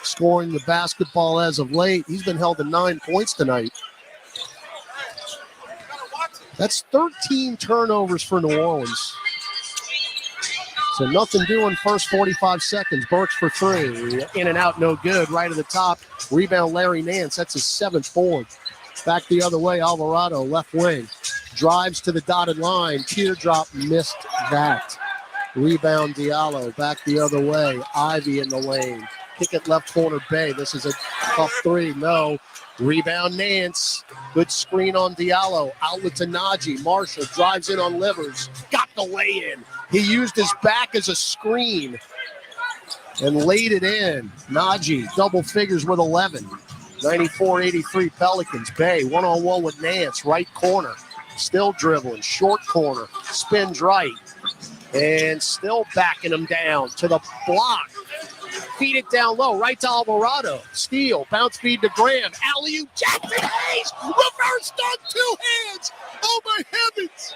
scoring the basketball as of late. He's been held to 9 points tonight. That's 13 turnovers for New Orleans. So nothing doing first 45 seconds. Burks for three. In and out, no good. Right at the top. Rebound, Larry Nance. That's his 7th board. Back the other way, Alvarado, left wing. Drives to the dotted line. Teardrop missed that. Rebound, Diallo. Back the other way. Ivy in the lane. Kick it left corner, Bay. This is a tough three. No. Rebound, Nance. Good screen on Diallo. Outlet to Najee. Marshall drives in on Livers. Got the lay-in. He used his back as a screen and laid it in. Najee, double figures with 11. 94-83 Pelicans. Bay, one-on-one with Nance. Right corner. Still dribbling. Short corner. Spins right. And still backing him down to the block. Feed it down low, right to Alvarado. Steal, bounce feed to Graham. Alley-oop, Jackson Hayes, reverse dunk, 2 hands. Oh my heavens.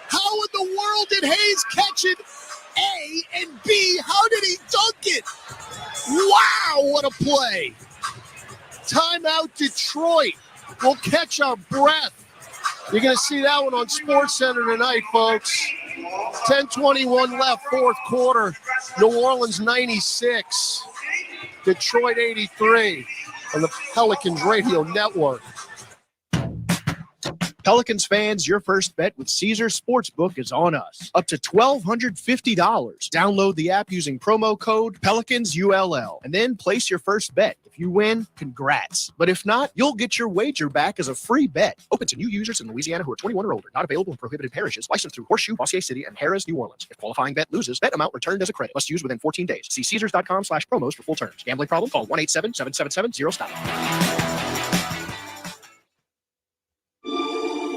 How in the world did Hayes catch it? A, and B, how did he dunk it? Wow, what a play. Timeout Detroit. We'll catch our breath. You're going to see that one on SportsCenter tonight, folks. 10:21 left, fourth quarter. New Orleans 96, Detroit 83 on the Pelicans Radio Network. Pelicans fans, your first bet with Caesars Sportsbook is on us. Up to $1,250. Download the app using promo code PelicansULL and then place your first bet. If you win, congrats. But if not, you'll get your wager back as a free bet. Open to new users in Louisiana who are 21 or older. Not available in prohibited parishes. Licensed through Horseshoe, Bossier City, and Harrah's, New Orleans. If qualifying bet loses, bet amount returned as a credit. Must use within 14 days. See Caesars.com/promos for full terms. Gambling problem? Call 1-877-777-0-STOP.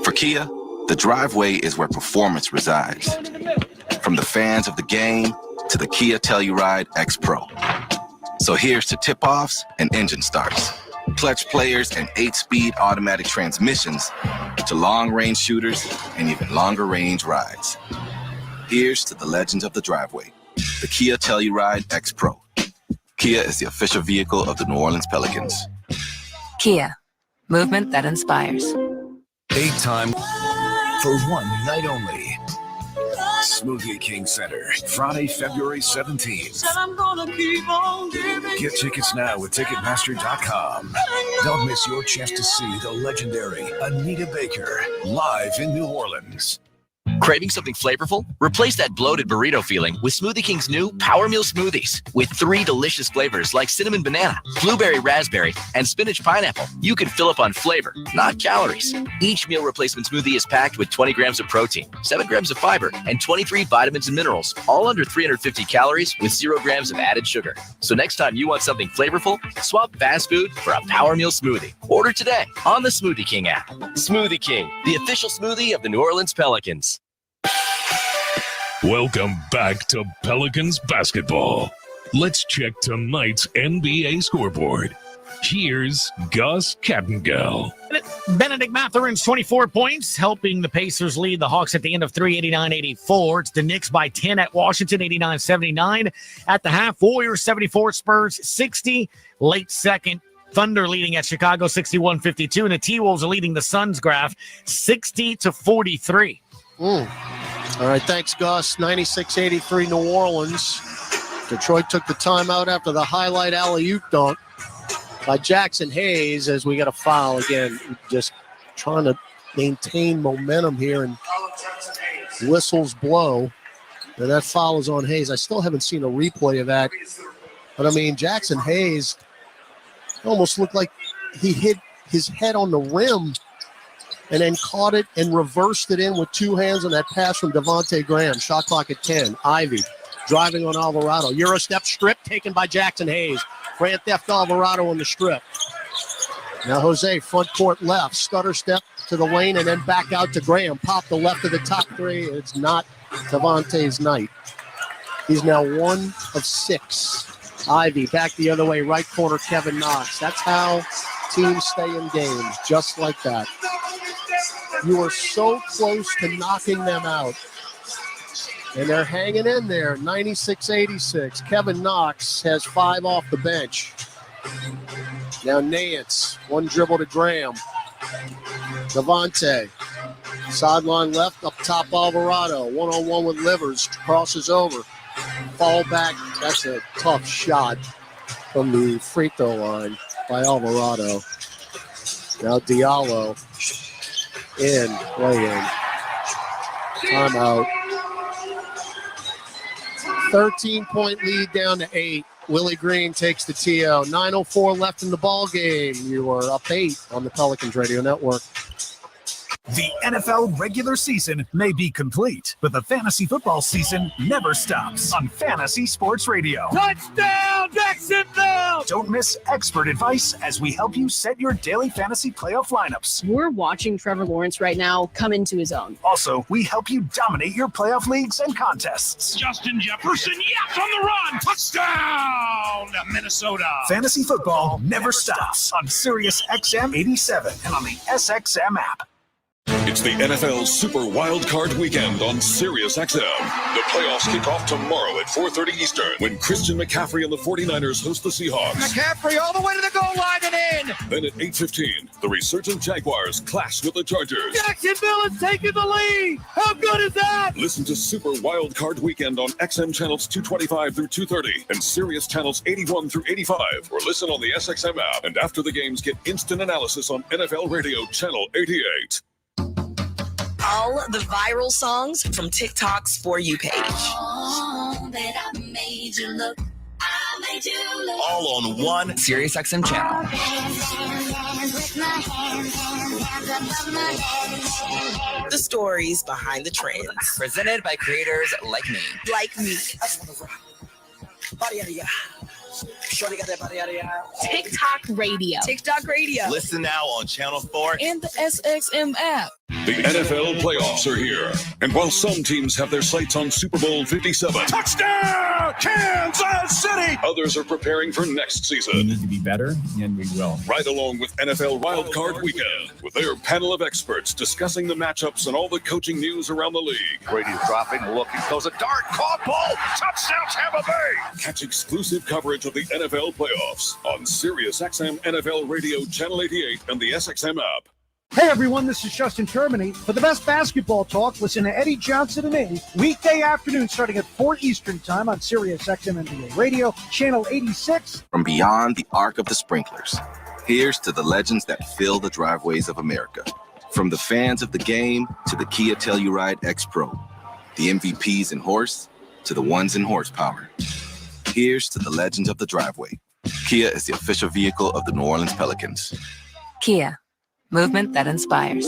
For Kia, the driveway is where performance resides. From the fans of the game to the Kia Telluride X Pro. So here's to tip-offs and engine starts, clutch players and 8-speed automatic transmissions, to long-range shooters and even longer-range rides. Here's to the legends of the driveway, the Kia Telluride X Pro. Kia is the official vehicle of the New Orleans Pelicans. Kia, movement that inspires. 8-time for one night only. Smoothie King Center, Friday, February 17th. Get tickets now at Ticketmaster.com. Don't miss your chance to see the legendary Anita Baker live in New Orleans. Craving something flavorful? Replace that bloated burrito feeling with Smoothie King's new Power Meal Smoothies. With 3 delicious flavors like cinnamon banana, blueberry raspberry, and spinach pineapple, you can fill up on flavor, not calories. Each meal replacement smoothie is packed with 20 grams of protein, 7 grams of fiber, and 23 vitamins and minerals, all under 350 calories with 0 grams of added sugar. So next time you want something flavorful, swap fast food for a Power Meal Smoothie. Order today on the Smoothie King app. Smoothie King, the official smoothie of the New Orleans Pelicans. Welcome back to Pelicans basketball. Let's check tonight's NBA scoreboard. Here's Gus Kattengell. Benedict Mathurin's 24 points, helping the Pacers lead the Hawks at the end of 3, 89-84. It's the Knicks by 10 at Washington, 89-79. At the half, Warriors 74, Spurs 60. Late second, Thunder leading at Chicago 61-52. And the T-Wolves are leading the Suns graph 60-43. All right, thanks, Gus. 96-83 New Orleans. Detroit took the timeout after the highlight alley-oop dunk by Jackson Hayes as we got a foul again. Just trying to maintain momentum here, and whistles blow. And that foul is on Hayes. I still haven't seen a replay of that. But, I mean, Jackson Hayes almost looked like he hit his head on the rim and then caught it and reversed it in with 2 hands on that pass from Devontae Graham. Shot clock at 10. Ivy driving on Alvarado. Euro step strip taken by Jackson Hayes. Grand Theft Alvarado on the strip. Now Jose, front court left. Stutter step to the lane and then back out to Graham. Pop the left of the top 3. It's not Devontae's night. He's now 1 of 6. Ivy back the other way. Right corner, Kevin Knox. That's how teams stay in games, just like that. You are so close to knocking them out. And they're hanging in there, 96-86. Kevin Knox has 5 off the bench. Now Nance, one dribble to Graham. Devontae, sideline left, up top Alvarado. One-on-one with Livers, crosses over. Fall back, that's a tough shot from the free throw line by Alvarado. Now Diallo play in. Timeout. 13-point lead down to 8. Willie Green takes the TO. 9:04 left in the ball game. You are up 8 on the Pelicans Radio Network. The NFL regular season may be complete, but the fantasy football season never stops on Fantasy Sports Radio. Touchdown, Jacksonville! Don't miss expert advice as we help you set your daily fantasy playoff lineups. We're watching Trevor Lawrence right now come into his own. Also, we help you dominate your playoff leagues and contests. Justin Jefferson, yes, on the run. Touchdown, Minnesota. Fantasy football never stops on Sirius XM 87 and on the SXM app. It's the NFL Super Wild Card Weekend on Sirius XM. The playoffs kick off tomorrow at 4:30 Eastern when Christian McCaffrey and the 49ers host the Seahawks. McCaffrey all the way to the goal line and in. Then at 8:15, the resurgent Jaguars clash with the Chargers. Jacksonville is taking the lead. How good is that? Listen to Super Wild Card Weekend on XM channels 225 through 230 and Sirius channels 81 through 85, or listen on the SXM app. And after the games, get instant analysis on NFL Radio channel 88. All the viral songs from TikTok's For You page. Oh, that I made you look. I made you look. All on one SiriusXM channel. The stories behind the trends. Presented by creators like me. Like me. TikTok Radio. TikTok Radio. Listen now on Channel 4 And the SXM app. The NFL playoffs are here. And while some teams have their sights on Super Bowl 57, Touchdown, Kansas City. others are preparing for next We season. need to be better, and we will. Right along with NFL Wild Card Weekend, with their panel of experts discussing the matchups and all the coaching news around the league. Brady's dropping, looking, throws a dart, caught ball, touchdown Tampa Bay. Catch exclusive coverage of the NFL playoffs on Sirius XM NFL Radio Channel 88 and the SXM app. Hey everyone, this is Justin Termini. For the best basketball talk, listen to Eddie Johnson and me weekday afternoon starting at 4 Eastern Time on Sirius XM NBA Radio, Channel 86. From beyond the arc of the sprinklers, here's to the legends that fill the driveways of America. From the fans of the game to the Kia Telluride X Pro, the MVPs in horse to the ones in horsepower. Here's to the legends of the driveway. Kia is the official vehicle of the New Orleans Pelicans. Kia, movement that inspires.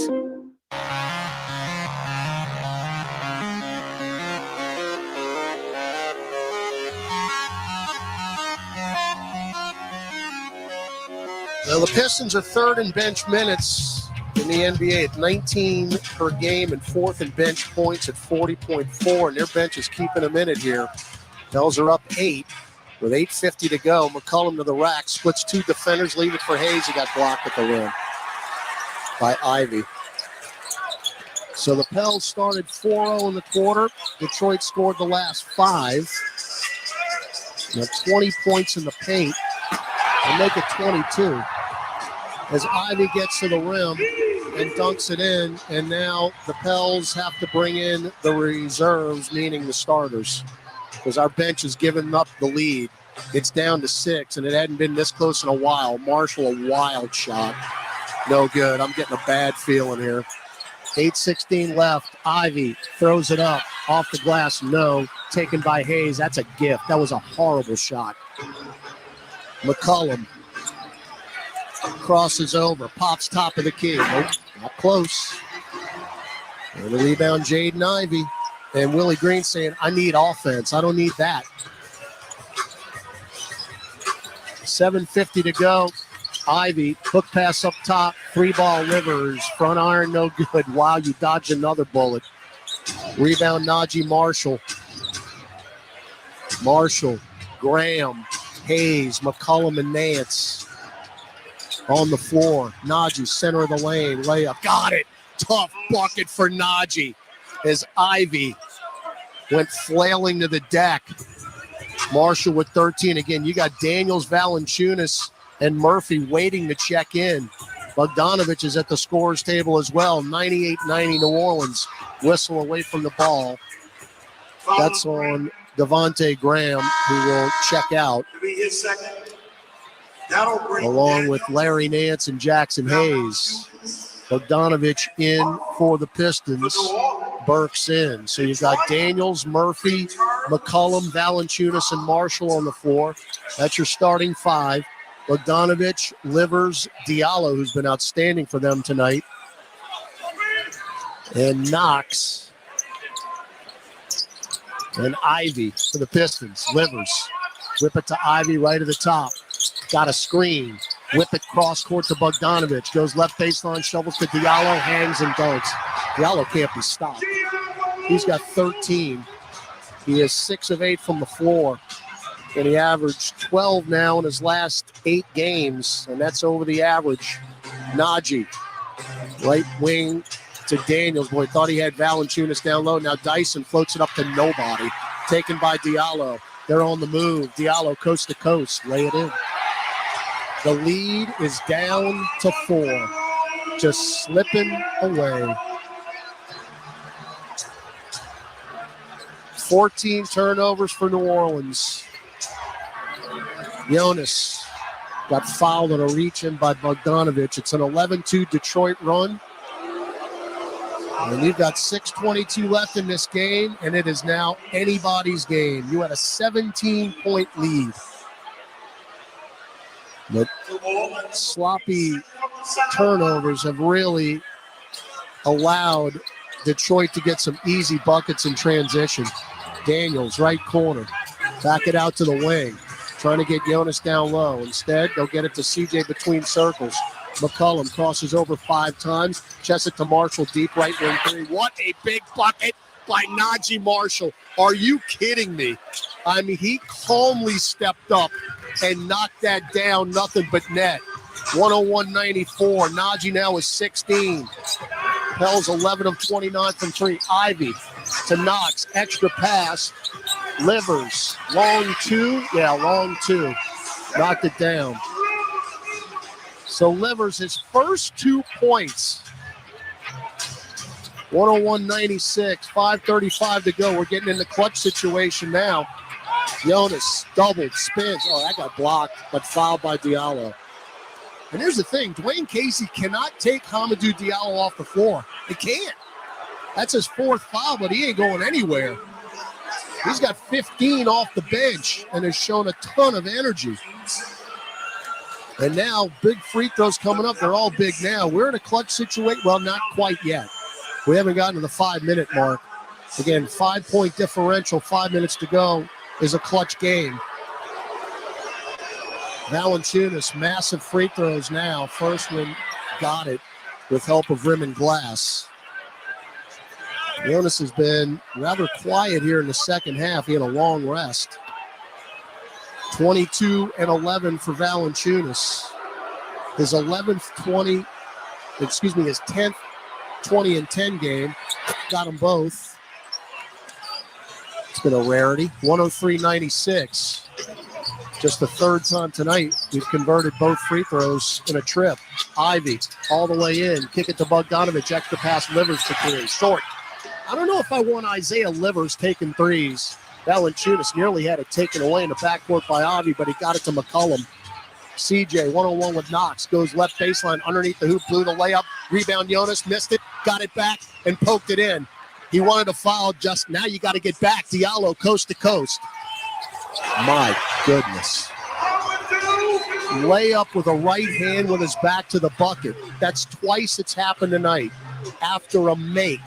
Now the Pistons are third in bench minutes in the NBA at 19 per game and fourth in bench points at 40.4, and their bench is keeping them in it here. Pels are up 8 with 8:50 to go. McCollum to the rack, splits 2 defenders, leave it for Hayes. He got blocked at the rim by Ivy. So the Pels started 4-0 in the quarter. Detroit scored the last 5. Now 20 points in the paint and make it 22. As Ivy gets to the rim and dunks it in, and now the Pels have to bring in the reserves, meaning the starters, because our bench has given up the lead. It's down to 6, and it hadn't been this close in a while. Marshall, a wild shot. No good. I'm getting a bad feeling here. 8:16 left. Ivy throws it up. Off the glass, no. Taken by Hayes. That's a gift. That was a horrible shot. McCollum crosses over. Pops top of the key. Nope, not close. And the rebound, Jaden Ivey. And Willie Green saying, I need offense. I don't need that. 7:50 to go. Ivy, hook pass up top, 3-ball Livers, front iron, no good. Wow, you dodged another bullet. Rebound, Najee Marshall. Marshall, Graham, Hayes, McCollum, and Nance on the floor. Najee, center of the lane, layup. Got it. Tough bucket for Najee as Ivy went flailing to the deck. Marshall with 13. Again, you got Daniels, Valanciunas, and Murphy waiting to check in. Bogdanovic is at the scorer's table as well. 98-90 New Orleans. Whistle away from the ball. That's on Devontae Graham, who will check out, along with Larry Nance and Jackson Hayes. Bogdanovic in for the Pistons. Burks in. So you've got Daniels, Murphy, McCollum, Valanciunas, and Marshall on the floor. That's your starting five. Bogdanovic, Livers, Diallo, who's been outstanding for them tonight, and Knox and Ivy for the Pistons. Livers, whip it to Ivy right at the top. Got a screen. Whip it cross court to Bogdanovic. Goes left baseline, shovels to Diallo, hangs and dunks. Diallo can't be stopped. He's got 13. He is 6 of 8 from the floor. And he averaged 12 now in his last 8 games. And that's over the average. Najee, right wing to Daniels. Boy, thought he had Valanciunas down low. Now Dyson floats it up to nobody. Taken by Diallo. They're on the move. Diallo coast to coast. Lay it in. The lead is down to 4. Just slipping away. 14 turnovers for New Orleans. Jonas got fouled on a reach-in by Bogdanovic. It's an 11-2 Detroit run. And you've got 6:22 left in this game, and it is now anybody's game. You had a 17-point lead. But sloppy turnovers have really allowed Detroit to get some easy buckets in transition. Daniels, right corner. Back it out to the wing. Trying to get Jonas down low. Instead, they'll get it to CJ between circles. McCollum crosses over 5 times. Chest it to Marshall, deep right wing 3. What a big bucket by Najee Marshall. Are you kidding me? I mean, he calmly stepped up and knocked that down, nothing but net. 101-94. Najee now is 16. Pell's 11 of 29 from 3. Ivy to Knox. Extra pass. Livers. Long 2. Yeah, long 2. Knocked it down. So Livers, his first 2 points. 101-96. 5:35 to go. We're getting in the clutch situation now. Jonas doubled, spins. Oh, that got blocked, but fouled by Diallo. And here's the thing. Dwayne Casey cannot take Hamidou Diallo off the floor. He can't. That's his 4th foul, but he ain't going anywhere. He's got 15 off the bench and has shown a ton of energy. And now big free throws coming up. They're all big now. We're in a clutch situation. Well, not quite yet. We haven't gotten to the 5-minute mark. Again, 5-point differential, 5 minutes to go is a clutch game. Valanciunas, massive free throws now. First one got it with help of rim and glass. Jonas has been rather quiet here in the second half. He had a long rest. 22 and 11 for Valanciunas. His 10th 20 and 10 game. Got them both. It's been a rarity. 103-96. Just the 3rd time tonight we've converted both free throws in a trip. Ivy all the way in. Kick it to Bogdanovic. Extra pass. Livers to 3. Short. I don't know if I want Isaiah Livers taking threes. Valanciunas nearly had it taken away in the backcourt by Ivy, but he got it to McCollum. CJ, 1-on-1 with Knox. Goes left baseline underneath the hoop. Blew the layup. Rebound Jonas. Missed it. Got it back and poked it in. He wanted to foul. Just now you got to get back. Diallo coast to coast. My goodness. Layup with a right hand with his back to the bucket. That's twice it's happened tonight after a make.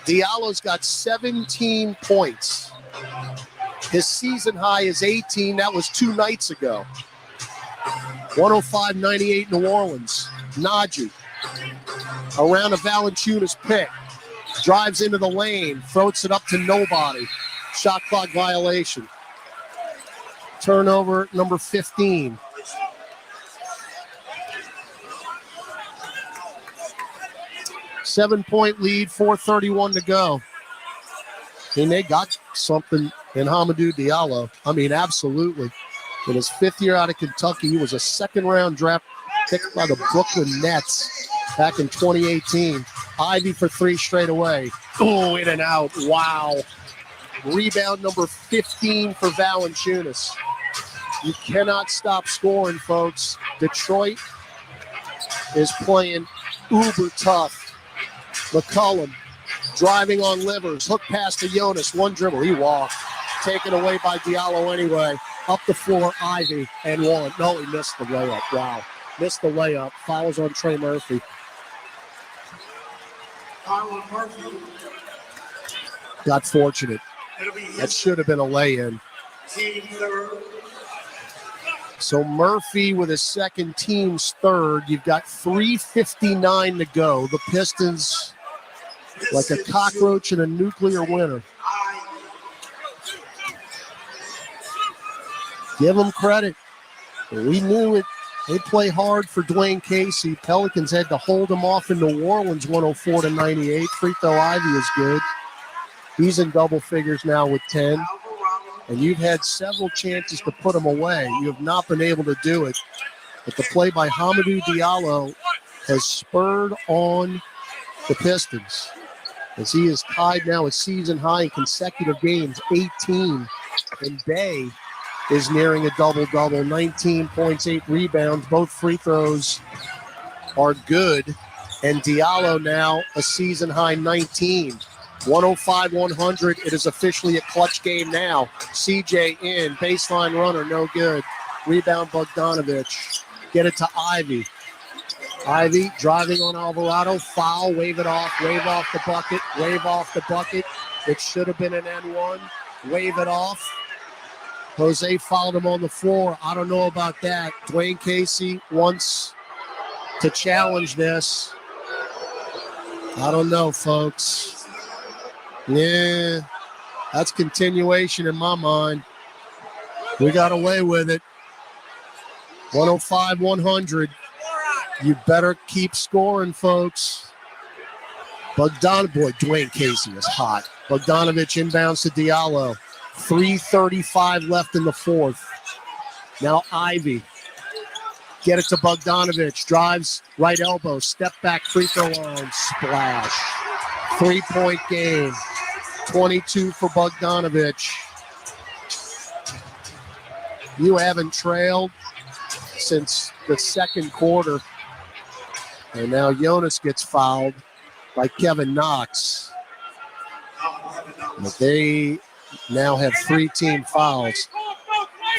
Diallo's got 17 points. His season high is 18. That was 2 nights ago. 105-98 New Orleans. Najee around a Valanciunas pick. Drives into the lane. Floats it up to nobody. Shot clock violation. Turnover number 15. Seven-point lead, 4:31 to go. And they got something in Hamidou Diallo. I mean, absolutely. In his 5th year out of Kentucky, he was a second-round draft pick by the Brooklyn Nets back in 2018. Ivy for 3 straight away. Oh, in and out. Wow. Rebound number 15 for Valanciunas. You cannot stop scoring, folks. Detroit is playing uber tough. McCollum driving on Livers. Hook pass to Jonas. 1 dribble. He walked. Taken away by Diallo anyway. Up the floor, Ivy, and 1. No, he missed the layup. Wow. Missed the layup. Fouls on Trey Murphy. Got fortunate. That should have been a lay-in. So Murphy with his second, team's third. You've got 3:59 to go. The Pistons, like a cockroach in a nuclear winter. Give them credit. We knew it. They play hard for Dwayne Casey. Pelicans had to hold them off in New Orleans 104-98. Free throw Ivy is good. He's in double figures now with 10. And you've had several chances to put him away. You have not been able to do it. But the play by Hamidou Diallo has spurred on the Pistons, as he is tied now a season high in consecutive games, 18. And Bay is nearing a double-double, 19 points, 8 rebounds. Both free throws are good. And Diallo now a season high 19. 105-100. It is officially a clutch game now. CJ in. Baseline runner, no good. Rebound Bogdanovic. Get it to Ivy. Ivy driving on Alvarado. Foul. Wave it off. Wave off the bucket. Wave off the bucket. It should have been an N1. Wave it off. Jose fouled him on the floor. I don't know about that. Dwayne Casey wants to challenge this. I don't know, folks. Yeah, that's continuation in my mind. We got away with it. 105-100. You better keep scoring, folks. Dwayne Casey is hot. Bogdanovic inbounds to Diallo. 3:35 left in the 4th. Now Ivy. Get it to Bogdanovic. Drives right elbow. Step back free throw line. Splash. 3-point game. 22 for Bogdanovic. You haven't trailed since the second quarter. And now Jonas gets fouled by Kevin Knox. But they now have 3 team fouls.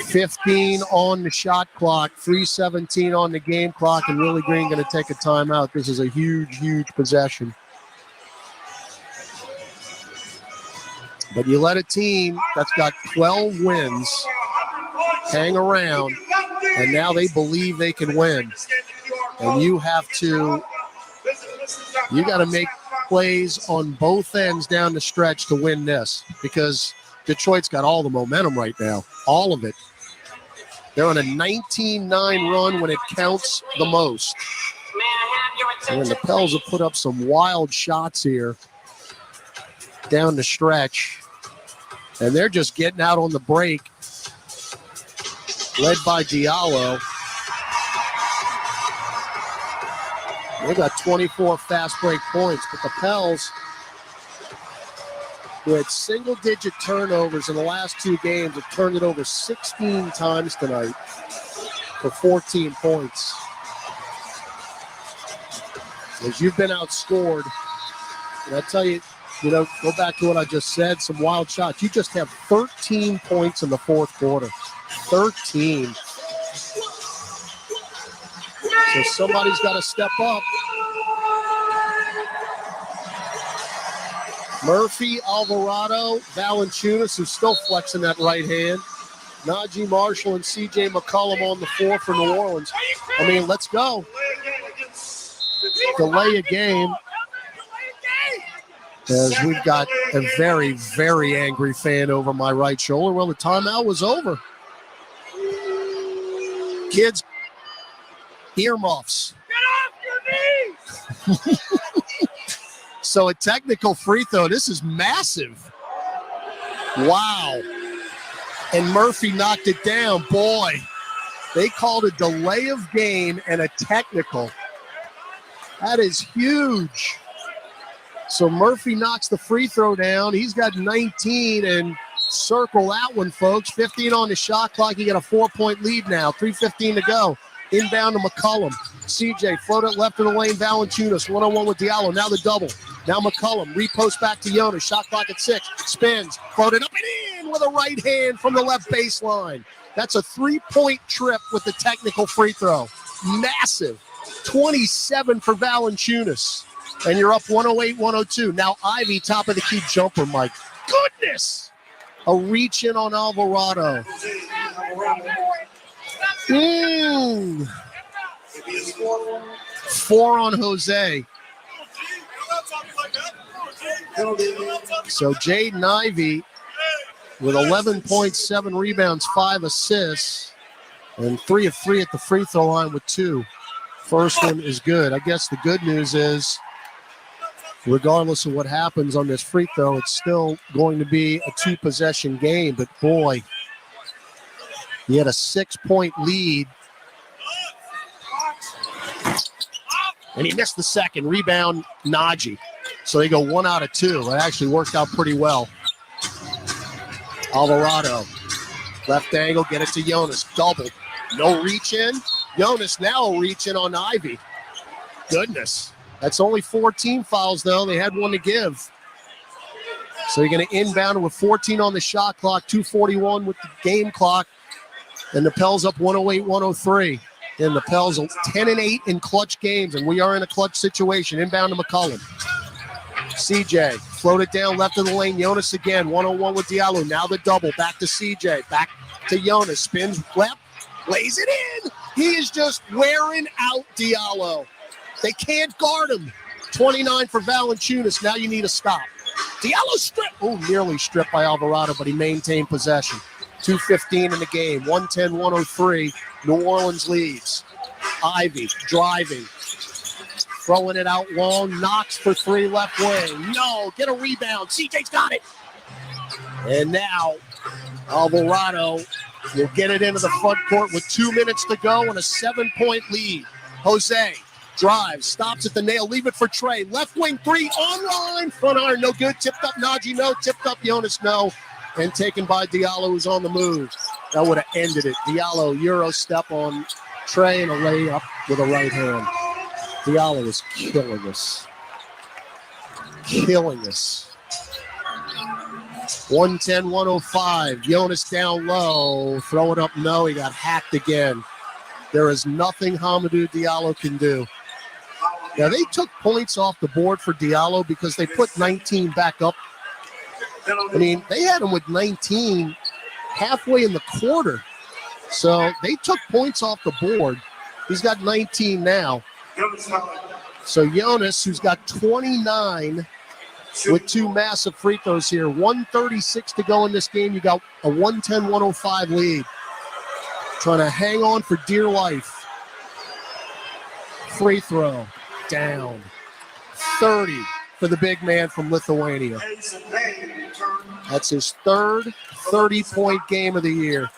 15 on the shot clock, 3:17 on the game clock, and Willie Green going to take a timeout. This is a huge, huge possession. But you let a team that's got 12 wins hang around, and now they believe they can win. And you got to make plays on both ends down the stretch to win this, because Detroit's got all the momentum right now, all of it. They're on a 19-9 run when it counts the most. And the Pels have put up some wild shots here down the stretch. And they're just getting out on the break, led by Diallo. They got 24 fast break points, but the Pels, who had single-digit turnovers in the last 2 games, have turned it over 16 times tonight for 14 points. As you've been outscored, and I tell you, go back to what I just said, some wild shots. You just have 13 points in the 4th quarter. 13. So somebody's got to step up. Murphy, Alvarado, Valanciunas, who's still flexing that right hand. Najee Marshall and C.J. McCollum on the floor for New Orleans. I mean, let's go. Delay a game. As we've got a very, very angry fan over my right shoulder. Well, the timeout was over. Kids, earmuffs. Get off your knees! So a technical free throw. This is massive. Wow. And Murphy knocked it down. Boy, they called a delay of game and a technical. That is huge. So Murphy knocks the free throw down. He's got 19, and circle that one, folks. 15 on the shot clock. You got a 4-point lead now. 3:15 to go. Inbound to McCollum. CJ floated left of the lane. Valanciunas one-on-one with Diallo. Now the double. Now McCollum repost back to Jonas. Shot clock at 6. Spins. Floated up and in with a right hand from the left baseline. That's a 3-point trip with the technical free throw. Massive. 27 for Valanciunas. And you're up 108-102. Now Ivy, top of the key jumper, my goodness. A reach in on Alvarado. 4 on Jose. So Jaden Ivey with 11.7 rebounds, 5 assists, and 3 of 3 at the free throw line with 2. First one is good. I guess the good news is, regardless of what happens on this free throw, it's still going to be a 2-possession game. But boy, he had a 6-point lead. And he missed the second. Rebound, Najee. So they go 1 out of 2. It actually worked out pretty well. Alvarado. Left angle, get it to Jonas. Double. No reach in. Jonas now a reach in on Ivy. Goodness. That's only 14 fouls, though. They had one to give. So you're going to inbound with 14 on the shot clock, 2:41 with the game clock. And the Pels up 108-103. And the Pels are 10-8 in clutch games, and we are in a clutch situation. Inbound to McCollum. CJ floated down left of the lane. Jonas again, 1-on-1 with Diallo. Now the double. Back to CJ. Back to Jonas. Spins left. Lays it in. He is just wearing out Diallo. They can't guard him. 29 for Valanciunas. Now you need a stop. Diallo stripped. Oh, nearly stripped by Alvarado, but he maintained possession. 2:15 in the game. 110-103. New Orleans leads. Ivy driving. Throwing it out long. Knocks for 3 left wing. No, get a rebound. CJ's got it. And now Alvarado will get it into the front court with 2 minutes to go and a 7-point lead. Jose drives, stops at the nail, leave it for Trey. Left wing 3, online, front iron, no good. Tipped up Najee, no. Tipped up Jonas, no. And taken by Diallo, who's on the move. That would have ended it. Diallo, Euro step on Trey and a layup with a right hand. Diallo is killing us. Killing us. 110-105. Jonas down low. Throw it up, no. He got hacked again. There is nothing Hamidou Diallo can do. Now, they took points off the board for Diallo because they put 19 back up. I mean, they had him with 19 halfway in the quarter. So they took points off the board. He's got 19 now. So Jonas, who's got 29 with 2 massive free throws here. 1:36 to go in this game. You got a 110-105 lead. Trying to hang on for dear life. Free throw. Down. 30 for the big man from Lithuania. That's his third 30-point game of the year.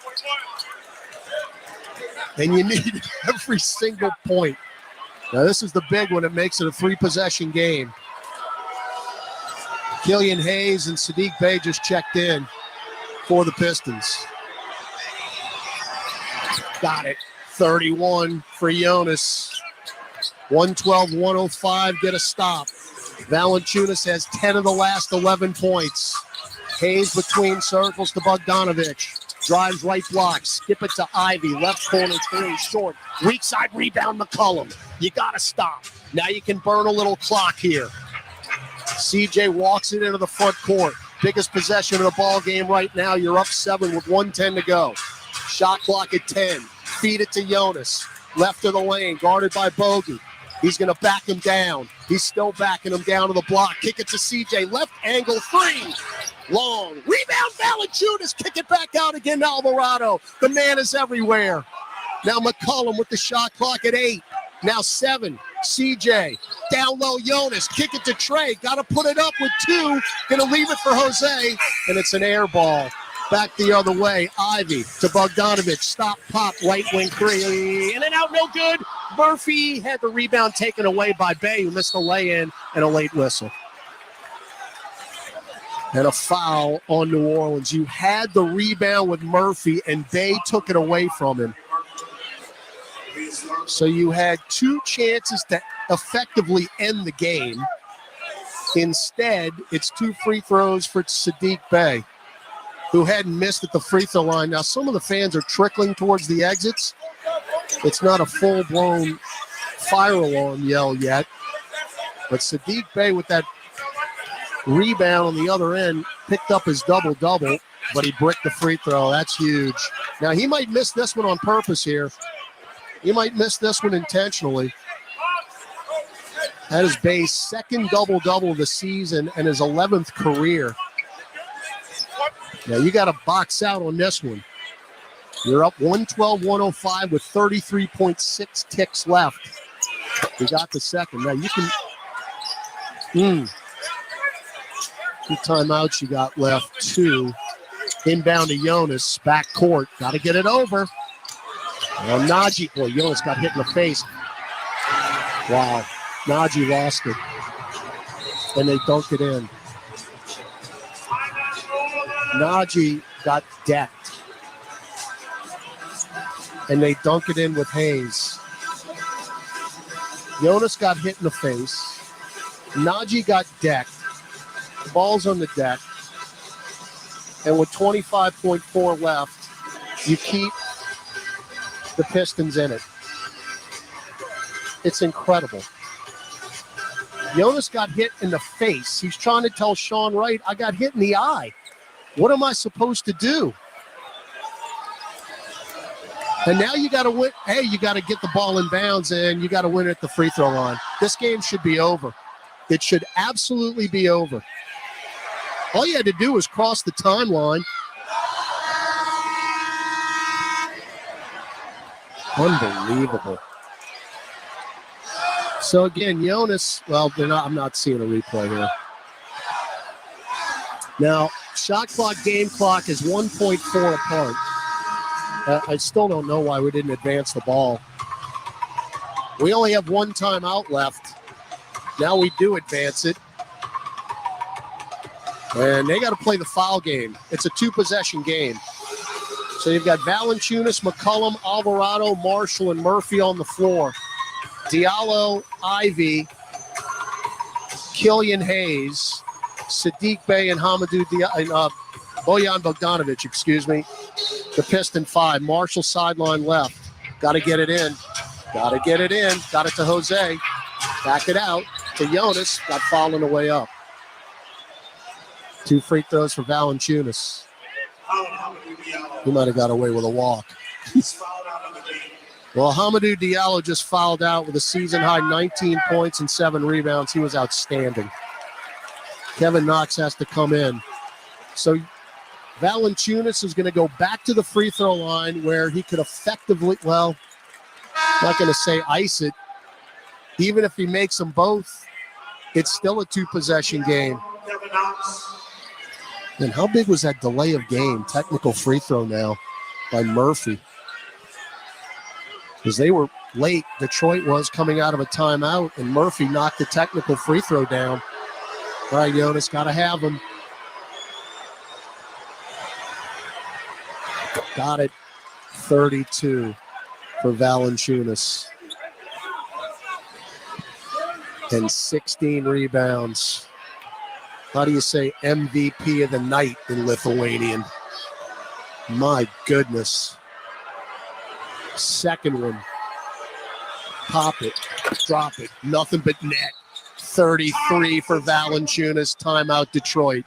And you need every single point. Now, this is the big one. It makes it a 3-possession game. Killian Hayes and Sadiq Bey just checked in for the Pistons. Got it. 31 for Jonas. 112-105, get a stop. Valanciunas has 10 of the last 11 points. Hayes between circles to Bogdanovic. Drives right block. Skip it to Ivy. Left corner 3, short. Weak side rebound, McCollum. You got to stop. Now you can burn a little clock here. CJ walks it into the front court. Biggest possession of the ball game right now. You're up 7 with 1:10 to go. Shot clock at 10. Feed it to Jonas. Left of the lane, guarded by Bogey. He's going to back him down. He's still backing him down to the block. Kick it to CJ. Left angle 3. Long. Rebound Valanciunas. Kick it back out again to Alvarado. The man is everywhere. Now McCollum with the shot clock at 8. Now 7. CJ, down low, Jonas, kick it to Trey. Got to put it up with 2. Going to leave it for Jose, and it's an air ball. Back the other way, Ivy to Bogdanovic. Stop, pop, right wing 3. In and out, no good. Murphy had the rebound taken away by Bay, who missed a lay-in and a late whistle. And a foul on New Orleans. You had the rebound with Murphy, and Bay took it away from him. So you had 2 chances to effectively end the game. Instead, it's 2 free throws for Saddiq Bey, who hadn't missed at the free throw line. Now, some of the fans are trickling towards the exits. It's not a full-blown fire alarm yell yet. But Saddiq Bey, with that rebound on the other end, picked up his double-double, but he bricked the free throw. That's huge. Now, he might miss this one on purpose here. He might miss this one intentionally. That is Bay's second double-double of the season and his 11th career. Now, you got to box out on this one. You're up 112-105 with 33.6 ticks left. You got the second. Now, you can... 2 timeouts you got left. 2. Inbound to Jonas. Back court. Got to get it over. Well, Najee. Boy, Jonas got hit in the face. Wow. Najee lost it. And they dunked it in. Najee got decked. And they dunk it in with Hayes. Jonas got hit in the face. Najee got decked. The ball's on the deck. And with 25.4 left, you keep the Pistons in it. It's incredible. Jonas got hit in the face. He's trying to tell Sean Wright, I got hit in the eye. What am I supposed to do? And now you got to win. Hey, you got to get the ball in bounds, and you got to win at the free throw line. This game should be over. It should absolutely be over. All you had to do was cross the timeline. Unbelievable. So again, Jonas, well, I'm not seeing a replay here. Now, shot clock, game clock is 1.4 apart. I still don't know why we didn't advance the ball. We only have 1 timeout left. Now we do advance it. And they got to play the foul game. It's a 2-possession game. So you've got Valanciunas, McCollum, Alvarado, Marshall, and Murphy on the floor. Diallo, Ivy, Killian Hayes, Saddiq Bey, and Bojan Bogdanovic, The Piston 5. Marshall sideline left. Got to get it in. Got it to Jose. Back it out to Jonas. Got fouled on the way up. 2 free throws for Valanciunas. He might have got away with a walk. Well, Hamidou Diallo just fouled out with a season-high 19 points and 7 rebounds. He was outstanding. Kevin Knox has to come in. So Valanciunas is going to go back to the free throw line where he could effectively, well, not going to say ice it. Even if he makes them both, it's still a 2-possession game. And how big was that delay of game? Technical free throw now by Murphy. Because they were late. Detroit was coming out of a timeout, and Murphy knocked the technical free throw down. All right, Jonas, got to have him. Got it. 32 for Valanciunas. And 16 rebounds. How do you say MVP of the night in Lithuanian? My goodness. Second one. Pop it. Drop it. Nothing but net. 33 for Valanciunas. Timeout Detroit.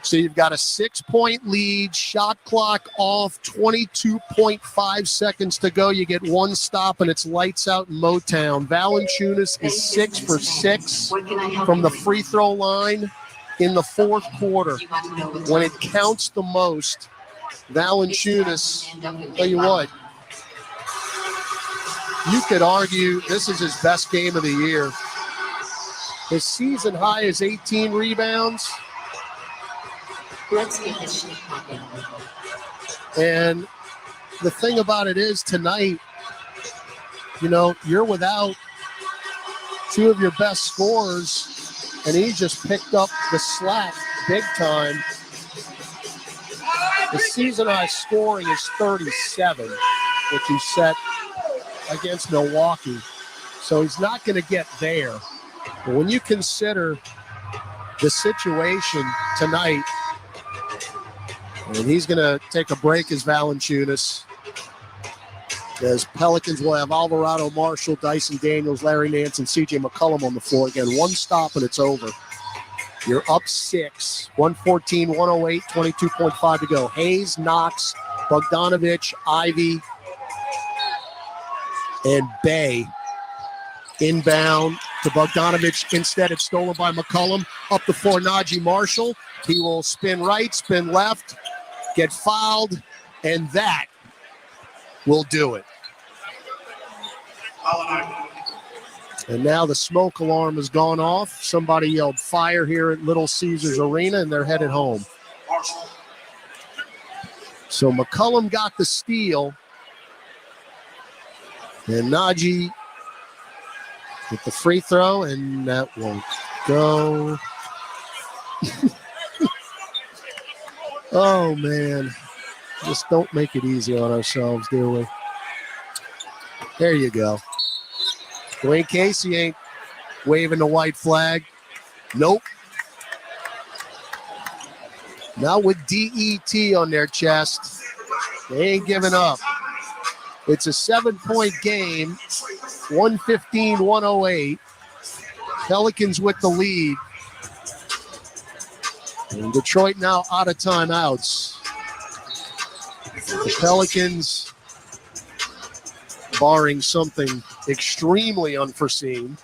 So you've got a 6-point lead. Shot clock off. 22.5 seconds to go. You get 1 stop, and it's lights out in Motown. Valanciunas is 6 for 6 from the free throw line in the 4th quarter. When it counts the most, Valanciunas, tell you what, You could argue this is his best game of the year. His season high is 18 rebounds. Let's get this shit popping. And the thing about it is tonight, you know, you're without two of your best scorers, and he just picked up the slack big time. The season high scoring is 37, which he set against Milwaukee. So he's not going to get there. But when you consider the situation tonight, and he's going to take a break as Valanciunas, as Pelicans will have Alvarado, Marshall, Dyson Daniels, Larry Nance, and C.J. McCollum on the floor. Again, one stop and it's over. You're up 6, 114, 108, 22.5 to go. Hayes, Knox, Bogdanovic, Ivy, and Bay. Inbound to Bogdanovic. Instead, it's stolen by McCollum. Up the floor, Najee Marshall. He will spin right, spin left, get fouled, and that will do it. And now the smoke alarm has gone off. Somebody yelled fire here at Little Caesars Arena, and they're headed home. So McCollum got the steal. And Najee with the free throw, and that won't go. Oh, man. Just don't make it easy on ourselves, do we? There you go. Dwayne Casey ain't waving the white flag. Nope. Not with DET on their chest. They ain't giving up. It's a 7-point game, 115-108. Pelicans with the lead. And Detroit now out of timeouts. The Pelicans, barring something extremely unforeseen,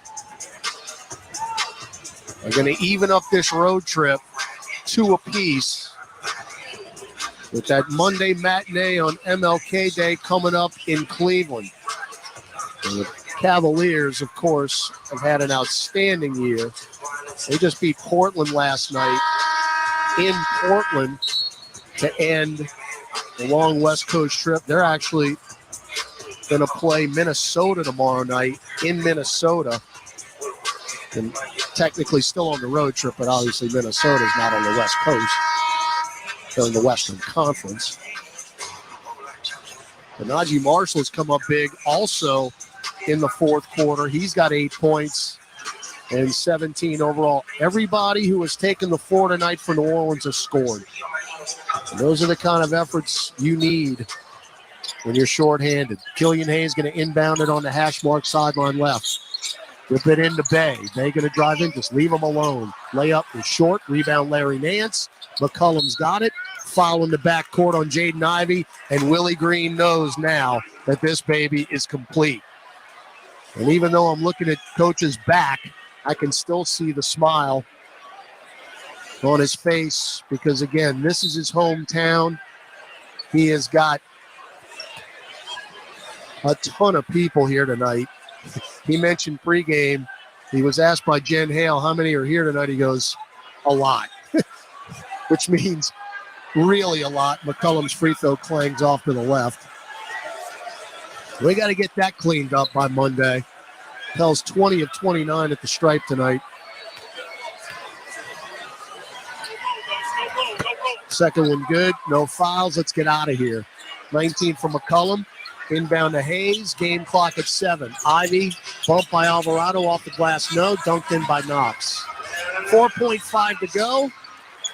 are going to even up this road trip 2 apiece with that Monday matinee on MLK Day coming up in Cleveland. And the Cavaliers, of course, have had an outstanding year. They just beat Portland last night in Portland to end the long West Coast trip. They're actually going to play Minnesota tomorrow night in Minnesota. And technically still on the road trip, but obviously Minnesota's not on the West Coast. They're in the Western Conference. And Najee Marshall has come up big also in the fourth quarter. He's got 8 points and 17 overall. Everybody who has taken the floor tonight for New Orleans has scored. And those are the kind of efforts you need when you're shorthanded. Killian Hayes going to inbound it on the hash mark sideline left. Whip it into Bay. Bay going to drive in. Just leave him alone. Layup is short. Rebound Larry Nance. McCollum's got it. Foul in the backcourt on Jaden Ivey. And Willie Green knows now that this baby is complete. And even though I'm looking at Coach's back, I can still see the smile on his face because, again, this is his hometown. He has got a ton of people here tonight. He mentioned pregame. He was asked by Jen Hale how many are here tonight. He goes, a lot, which means really a lot. McCollum's free throw clangs off to the left. We got to get that cleaned up by Monday. Pell's 20 of 29 at the stripe tonight. Second one good. No fouls. Let's get out of here. 19 from McCollum. Inbound to Hayes. Game clock at 7. Ivy bumped by Alvarado off the glass. No. Dunked in by Knox. 4.5 to go.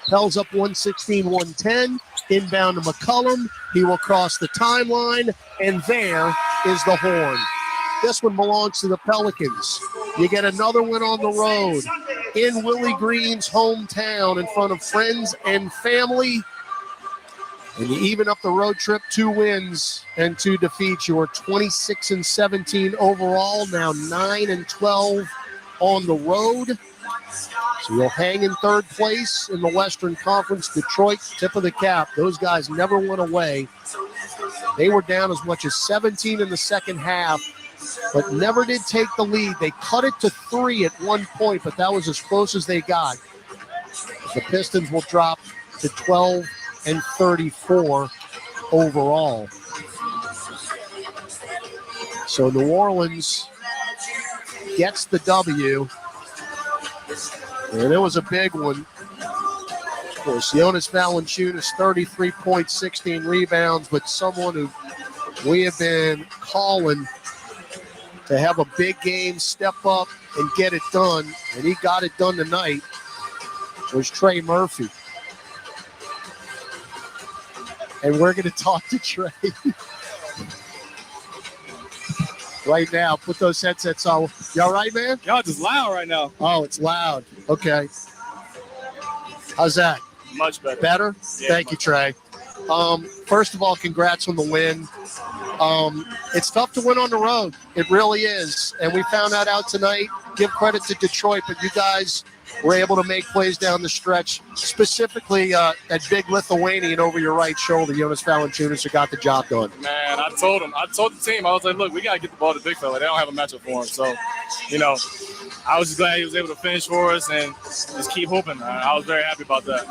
Pell's up 116-110. Inbound to McCollum. He will cross the timeline. And there is the horn. This one belongs to the Pelicans. You get another win on the road in Willie Green's hometown in front of friends and family. And you even up the road trip, 2 wins and 2 defeats. You are 26-17 overall, now 9-12 on the road. So you'll hang in third place in the Western Conference. Detroit, tip of the cap. Those guys never went away. They were down as much as 17 in the second half but never did take the lead. They cut it to 3 at one point, but that was as close as they got. The Pistons will drop to 12 and 34 overall. So New Orleans gets the W, and it was a big one. Of course, Jonas Valanciunas, 33 points, 16 rebounds, but someone who we have been calling to have a big game, step up, and get it done, and he got it done tonight, was Trey Murphy. And we're going to talk to Trey right now. Put those headsets on. You all right, man? Y'all just loud right now. Oh, it's loud. Okay. How's that? Much better. Better? Yeah, Thank you, Trey. First of all, congrats on the win. It's tough to win on the road. It really is. And we found that out tonight. Give credit to Detroit, but you guys were able to make plays down the stretch, specifically that big Lithuanian over your right shoulder, Jonas Valanciunas, who got the job done. Man, I told the team, I was like, look, we got to get the ball to big fella. They don't have a matchup for him. So, I was just glad he was able to finish for us and just keep hooping. I was very happy about that.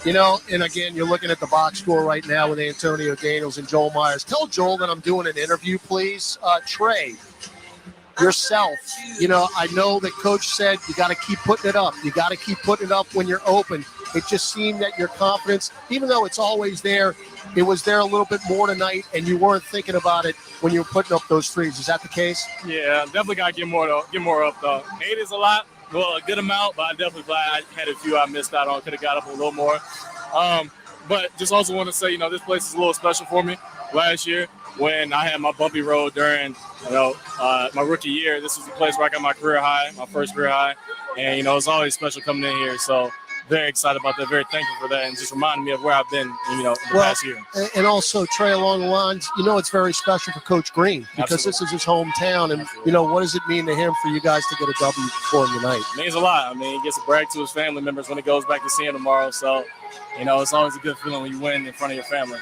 And again, you're looking at the box score right now with Antonio Daniels and Joel Myers. Tell Joel that I'm doing an interview, please. Trey, yourself, I know that Coach said you got to keep putting it up. You got to keep putting it up when you're open. It just seemed that your confidence, even though it's always there, it was there a little bit more tonight, and you weren't thinking about it when you were putting up those threes. Is that the case? Yeah, definitely got to get more up, though. 8 is a lot. Well, a good amount, but I'm definitely glad I had a few I missed out on. Could have got up a little more. But just also want to say, this place is a little special for me. Last year, when I had my bumpy road during, my rookie year, this was the place where I got my career high, my first career high. And, it's always special coming in here. So very excited about that, very thankful for that, and just reminding me of where I've been, the past year. And also, Trey, along the lines, it's very special for Coach Green because Absolutely. This is his hometown. And, what does it mean to him for you guys to get a W for him tonight? It means a lot. He gets to brag to his family members when he goes back to see him tomorrow. So, it's always a good feeling when you win in front of your family.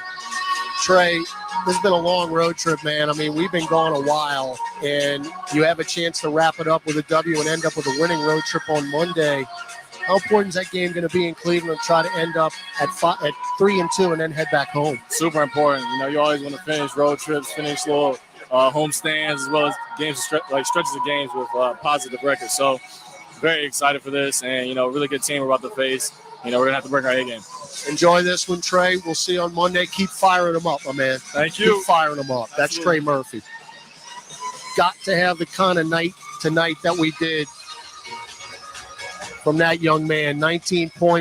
Trey, this has been a long road trip, man. We've been gone a while, and you have a chance to wrap it up with a W and end up with a winning road trip on Monday. How important is that game going to be in Cleveland to try to end up at 3-2 and then head back home? Super important. You always want to finish road trips, finish little home stands, as well as games, stretches of games with positive records. So very excited for this, and, really good team we're about to face. We're going to have to bring our A game. Enjoy this one, Trey. We'll see you on Monday. Keep firing them up, my man. Thank you. Keep firing them up. That's Trey Murphy. Got to have the kind of night tonight that we did from that young man. 19 points.